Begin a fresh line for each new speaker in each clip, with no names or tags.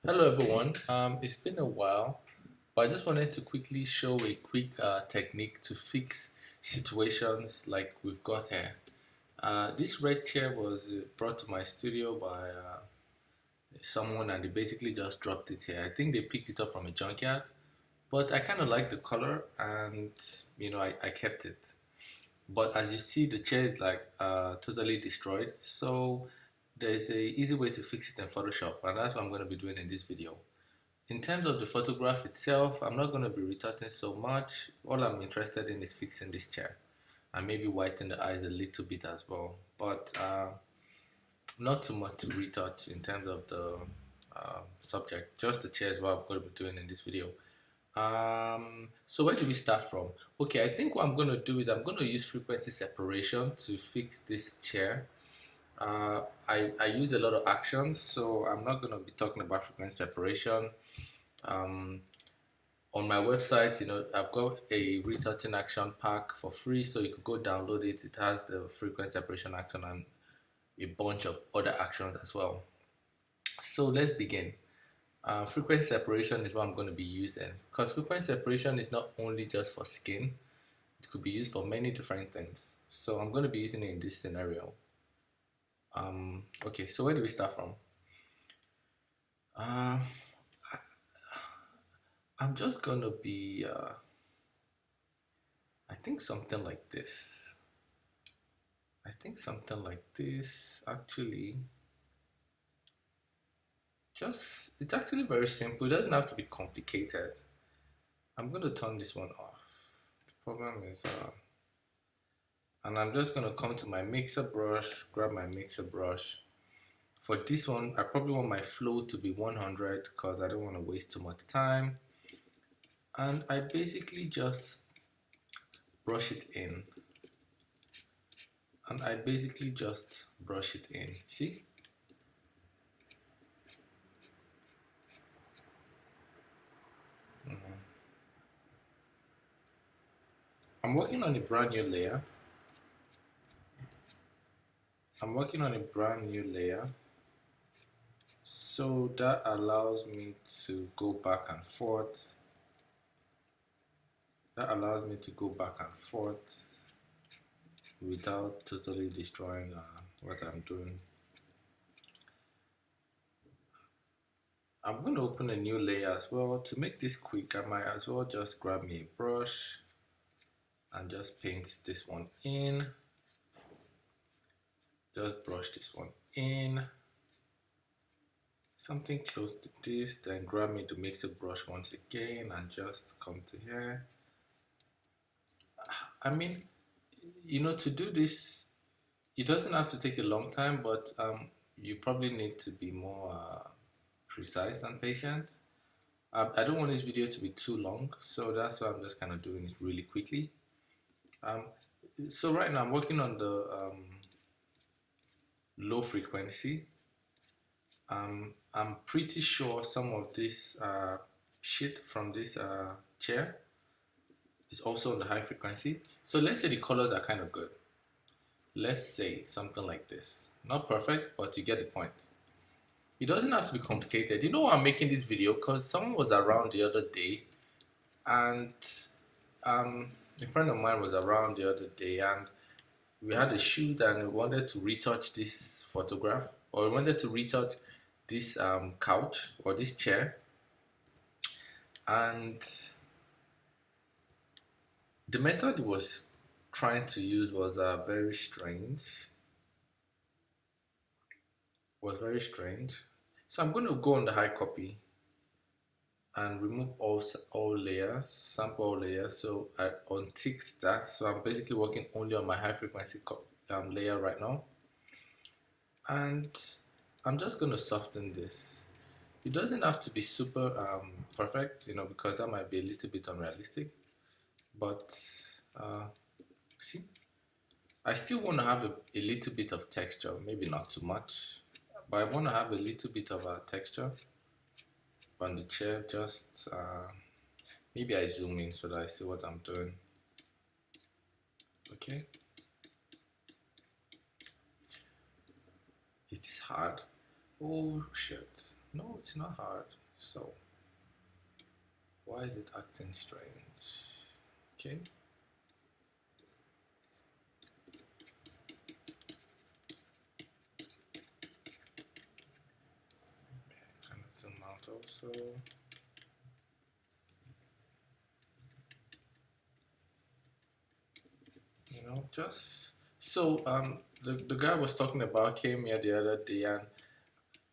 Hello everyone. It's been a while, but I just wanted to quickly show a quick technique to fix situations like we've got here. This red chair was brought to my studio by someone and they basically just dropped it here. I think they picked it up from a junkyard, but I kind of like the color and I kept it. But as you see, the chair is like totally destroyed. So there's a easy way to fix it in Photoshop, and that's what I'm going to be doing in this video. In terms of the photograph itself, I'm not going to be retouching so much. All I'm interested in is fixing this chair and maybe whiten the eyes a little bit as well. But not too much to retouch in terms of the subject. Just the chair is what I'm going to be doing in this video. So where do we start from? Okay, I think what I'm going to do is I'm going to use frequency separation to fix this chair. I use a lot of actions, so I'm not going to be talking about frequency separation. On my website, I've got a retouching action pack for free, so you could go download it. It has the frequency separation action and a bunch of other actions as well. So let's begin. Frequency separation is what I'm going to be using, because frequency separation is not only just for skin, it could be used for many different things. So I'm going to be using it in this scenario. Okay, so where do we start from? I'm just going to be, I think something like this. Actually. It's actually very simple. It doesn't have to be complicated. I'm going to turn this one off. The problem is, and I'm just going to come to my mixer brush, grab my mixer brush. For this one, I probably want my flow to be 100 because I don't want to waste too much time. And I basically just brush it in. See? I'm working on a brand new layer. So that allows me to go back and forth. Without totally destroying what I'm doing. I'm going to open a new layer as well. To make this quick, I might as well just grab me a brush and just paint this one in. Just brush this one in. Something close to this, then grab me the mixer brush once again and just come to here. I mean, to do this, it doesn't have to take a long time, but you probably need to be more precise and patient. I don't want this video to be too long, so that's why I'm just kind of doing it really quickly. So right now I'm working on the low frequency. I'm pretty sure some of this shit from this chair is also on the high frequency. So let's say the colors are kind of good. Let's say something like this. Not perfect, but you get the point. It doesn't have to be complicated. You know why I'm making this video? Because someone was around the other day and a friend of mine was around the other day and we had a shoot and we wanted to retouch this photograph, or we wanted to retouch this couch or this chair, and the method he was trying to use was very strange. So I'm going to go on the high copy and remove all layers, sample all layers. So I unticked that. So I'm basically working only on my high frequency layer right now. And I'm just going to soften this. It doesn't have to be super perfect, because that might be a little bit unrealistic. But see, I still want to have a little bit of texture, maybe not too much, but I want to have a little bit of a texture on the chair. Just maybe I zoom in so that I see what I'm doing. Okay. Is this hard? Oh shit. No, it's not hard. So why is it acting strange? Okay. Kind of zoom out also. You know, just so the guy was talking about came here the other day, and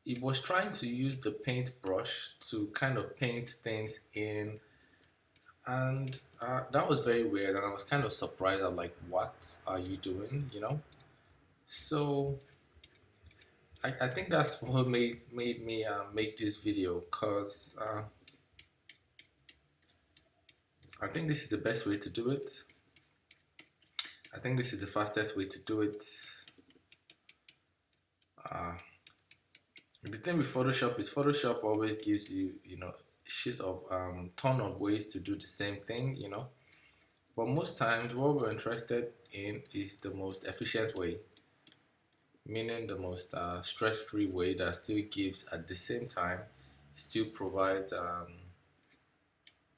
he was trying to use the paintbrush to kind of paint things in, and that was very weird, and I was kind of surprised. I'm like, what are you doing, you know? So I think that's what made me make this video, because I think this is the best way to do it. I think this is the fastest way to do it. uh, the thing with Photoshop is Photoshop always gives you, you know, shit of ton of ways to do the same thing, you know. But most times, what we're interested in is the most efficient way, meaning the most stress-free way that still gives, at the same time, still provides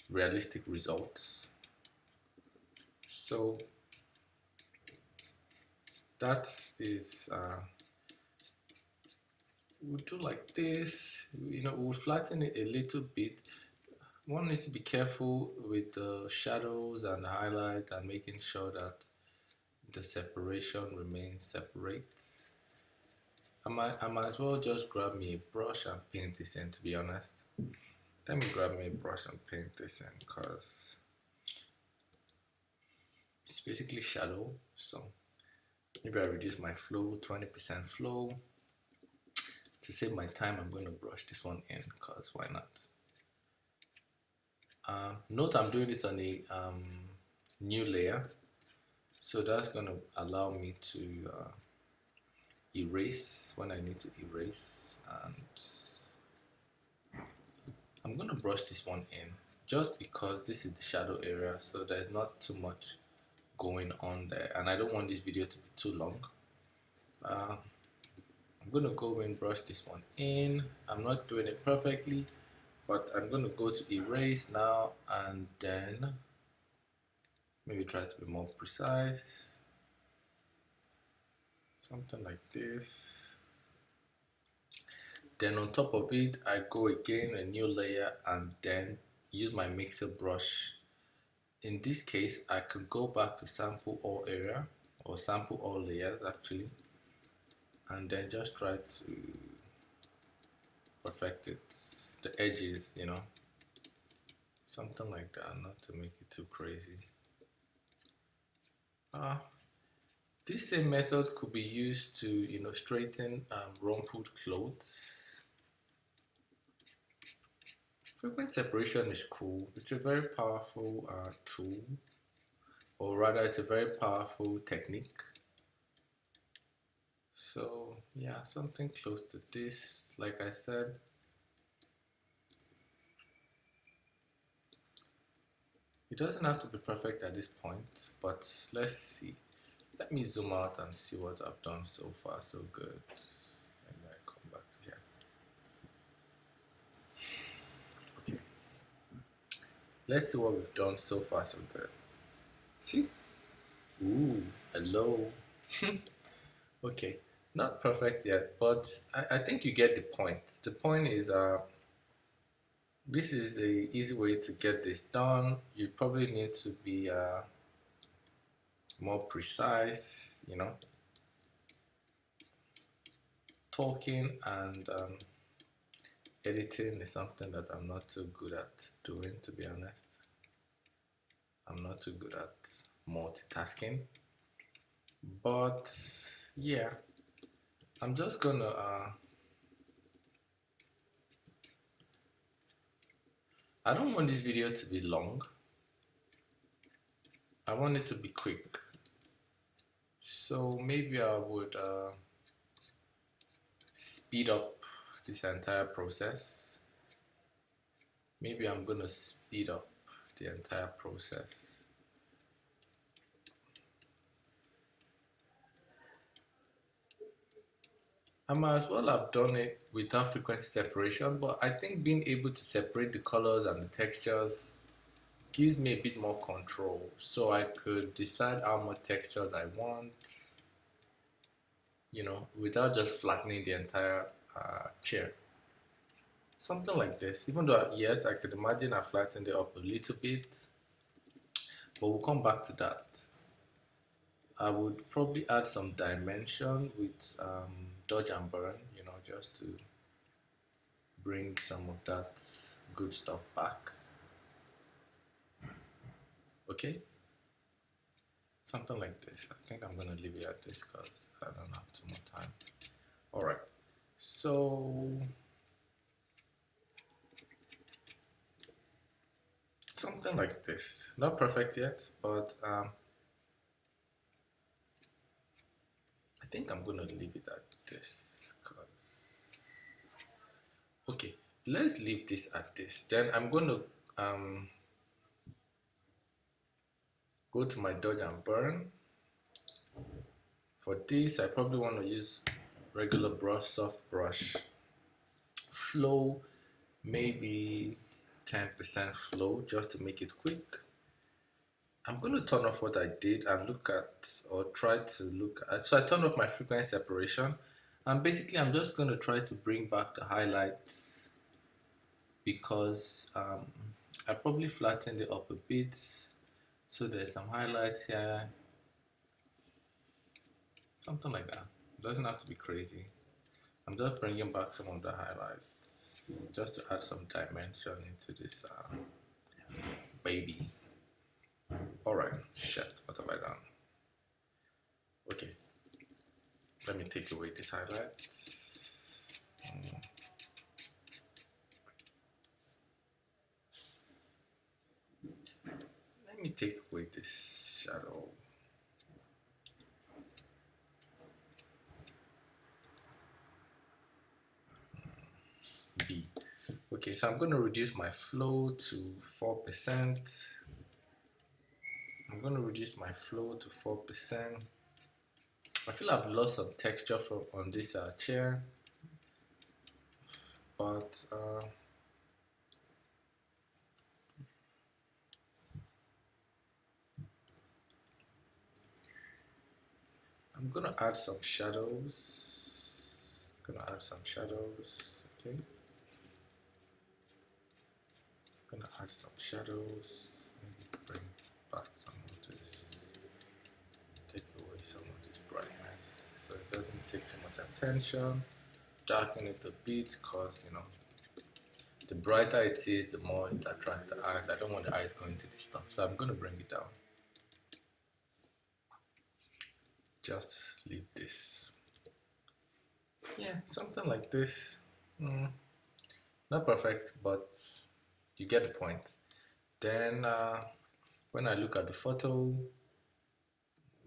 realistic results. So that is, we'll do like this. You know, we'll flatten it a little bit. One needs to be careful with the shadows and the highlight and making sure that the separation remains separate. I might as well just grab me a brush and paint this in, to be honest. Let me grab me a brush and paint this in, because it's basically shadow. So maybe I reduce my flow, 20% flow. To save my time, I'm going to brush this one in, because why not? Note I'm doing this on a new layer, so that's going to allow me to erase when I need to erase, and I'm going to brush this one in just because this is the shadow area, so there's not too much going on there, and I don't want this video to be too long. I'm going to go and brush this one in. I'm not doing it perfectly, but I'm going to go to erase now, and then maybe try to be more precise, something like this. Then on top of it, I go again, a new layer, and then use my mixer brush. In this case, I could go back to sample all area, or sample all layers actually, and then just try to perfect it, the edges, you know, something like that, not to make it too crazy. This same method could be used to, you know, straighten rumpled clothes. Frequent separation is cool. It's a very powerful tool, or rather it's a very powerful technique. So yeah, something close to this, like I said. It doesn't have to be perfect at this point, but let's see. Let me zoom out and see what I've done so far. So good. And I come back to here. Okay. Let's see what we've done so far. So good. See? Ooh, hello. Okay, not perfect yet, but I think you get the point. The point is, this is a easy way to get this done. You probably need to be more precise, you know. Talking and editing is something that I'm not too good at doing, to be honest. I'm not too good at multitasking, but yeah, I'm just gonna I don't want this video to be long. I want it to be quick. So maybe I would speed up this entire process. Maybe I'm gonna speed up the entire process. I might as well have done it without frequency separation, but I think being able to separate the colors and the textures gives me a bit more control, so I could decide how much textures I want, without just flattening the entire chair. Something like this. Even though, yes, I could imagine I flattened it up a little bit, but we'll come back to that. I would probably add some dimension with dodge and burn, just to bring some of that good stuff back. Okay, something like this. I think I'm gonna leave it at this because I don't have too much time. All right, so something like this. Not perfect yet, but I think I'm gonna leave it at this because okay, let's leave this at this. Then I'm gonna go to my dodge and burn. For this, I probably want to use regular brush, soft brush. Flow, maybe 10% flow just to make it quick. I'm going to turn off what I did and look at, or try to look at. So I turned off my frequency separation, and basically I'm just going to try to bring back the highlights because I probably flattened it up a bit. So there's some highlights here. Something like that. It doesn't have to be crazy. I'm just bringing back some of the highlights just to add some dimension into this baby. Alright, shit, what have I done? Okay, let me take away this highlights. Let me take away this shadow. B. Okay, so I'm going to reduce my flow to 4%. I'm going to reduce my flow to 4%. I feel I've lost some texture on this chair, but I'm going to add some shadows. Okay. I'm gonna add some shadows, maybe bring back some of this, take away some of this brightness so it doesn't take too much attention, darken it a bit because the brighter it is, the more it attracts the eyes. I don't want the eyes going to this stuff, so I'm gonna bring it down. Just leave this. Yeah, something like this. Not perfect, but you get the point. Then when I look at the photo,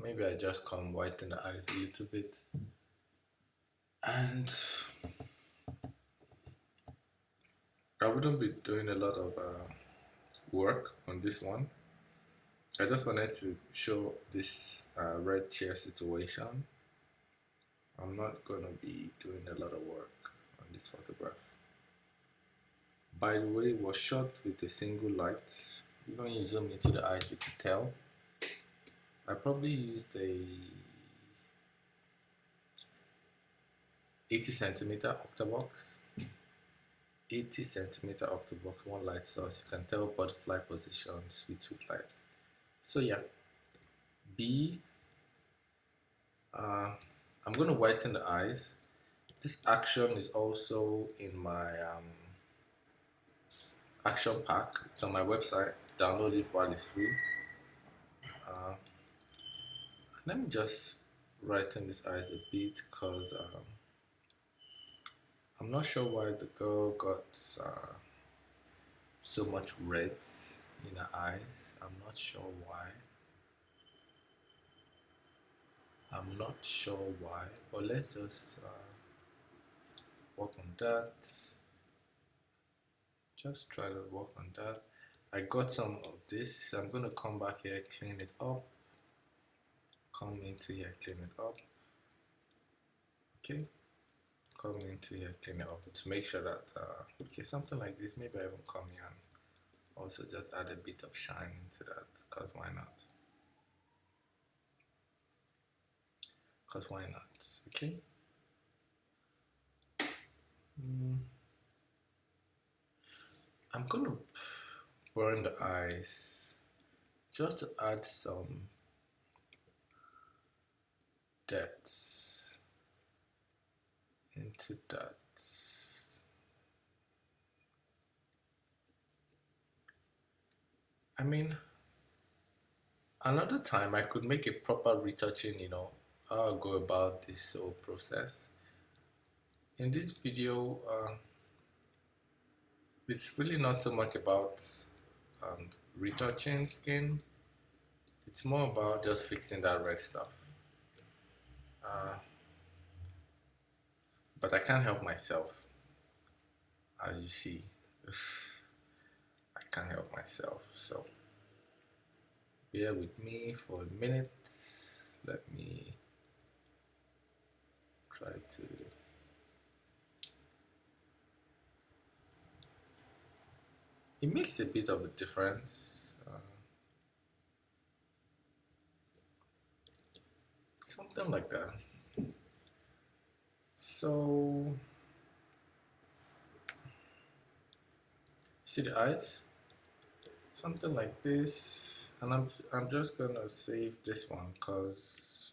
maybe I just come whiten the eyes a little bit. And I wouldn't be doing a lot of work on this one. I just wanted to show this red chair situation. I'm not going to be doing a lot of work on this photograph. By the way, it was shot with a single light. Even when you zoom into the eyes, you can tell. I probably used a 80cm octabox. 80cm octabox, one light source. You can tell butterfly position, sweet light. So yeah, B. I'm going to whiten the eyes. This action is also in my action pack. It's on my website. Download it while it's free. Let me just brighten this eyes a bit because I'm not sure why the girl got so much red in her eyes. I'm not sure why. But let's just work on that. Just try to work on that. I got some of this. I'm going to come back here, clean it up. Come into here, clean it up. Okay. come into here, clean it up to make sure that okay, something like this. Maybe I even come here and also just add a bit of shine into that, because why not? Because why not? Okay. I'm gonna burn the eyes just to add some depth into that. I mean, another time I could make a proper retouching, you know, how I'll go about this whole process. In this video, it's really not so much about retouching skin. It's more about just fixing that red stuff. But I can't help myself, as you see. I can't help myself, so bear with me for a minute. Let me try to it makes a bit of a difference, something like that. So see the eyes, something like this, and I'm just gonna save this one because,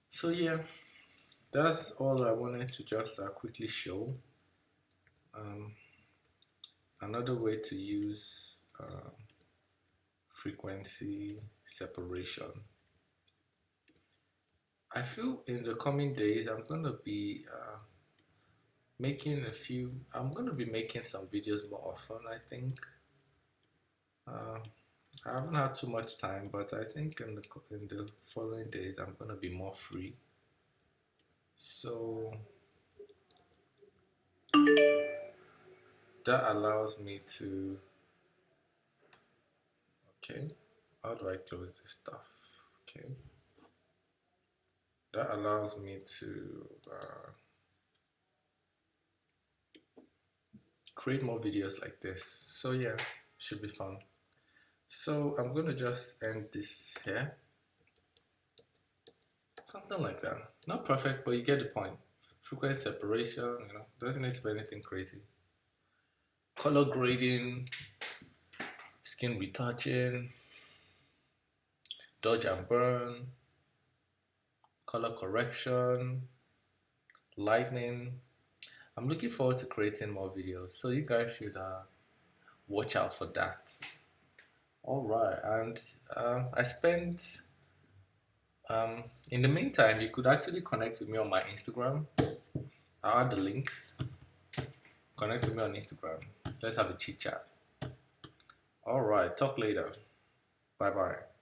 so yeah, that's all I wanted to just quickly show. Another way to use frequency separation. I feel in the coming days I'm gonna be I'm gonna be making some videos more often. I think I haven't had too much time, but I think in the following days I'm gonna be more free. So that allows me to, okay, how do I close this stuff? Okay, that allows me to create more videos like this. So yeah, should be fun. So I'm gonna just end this here, something like that. Not perfect, but you get the point. Frequency separation, you know, doesn't need to be anything crazy. Color grading, skin retouching, dodge and burn, color correction, lightning. I'm looking forward to creating more videos, so you guys should watch out for that. All right, and I spent in the meantime, you could actually connect with me on my Instagram. I'll add the links. Connect with me on Instagram. Let's have a chit chat. All right, talk later. Bye bye.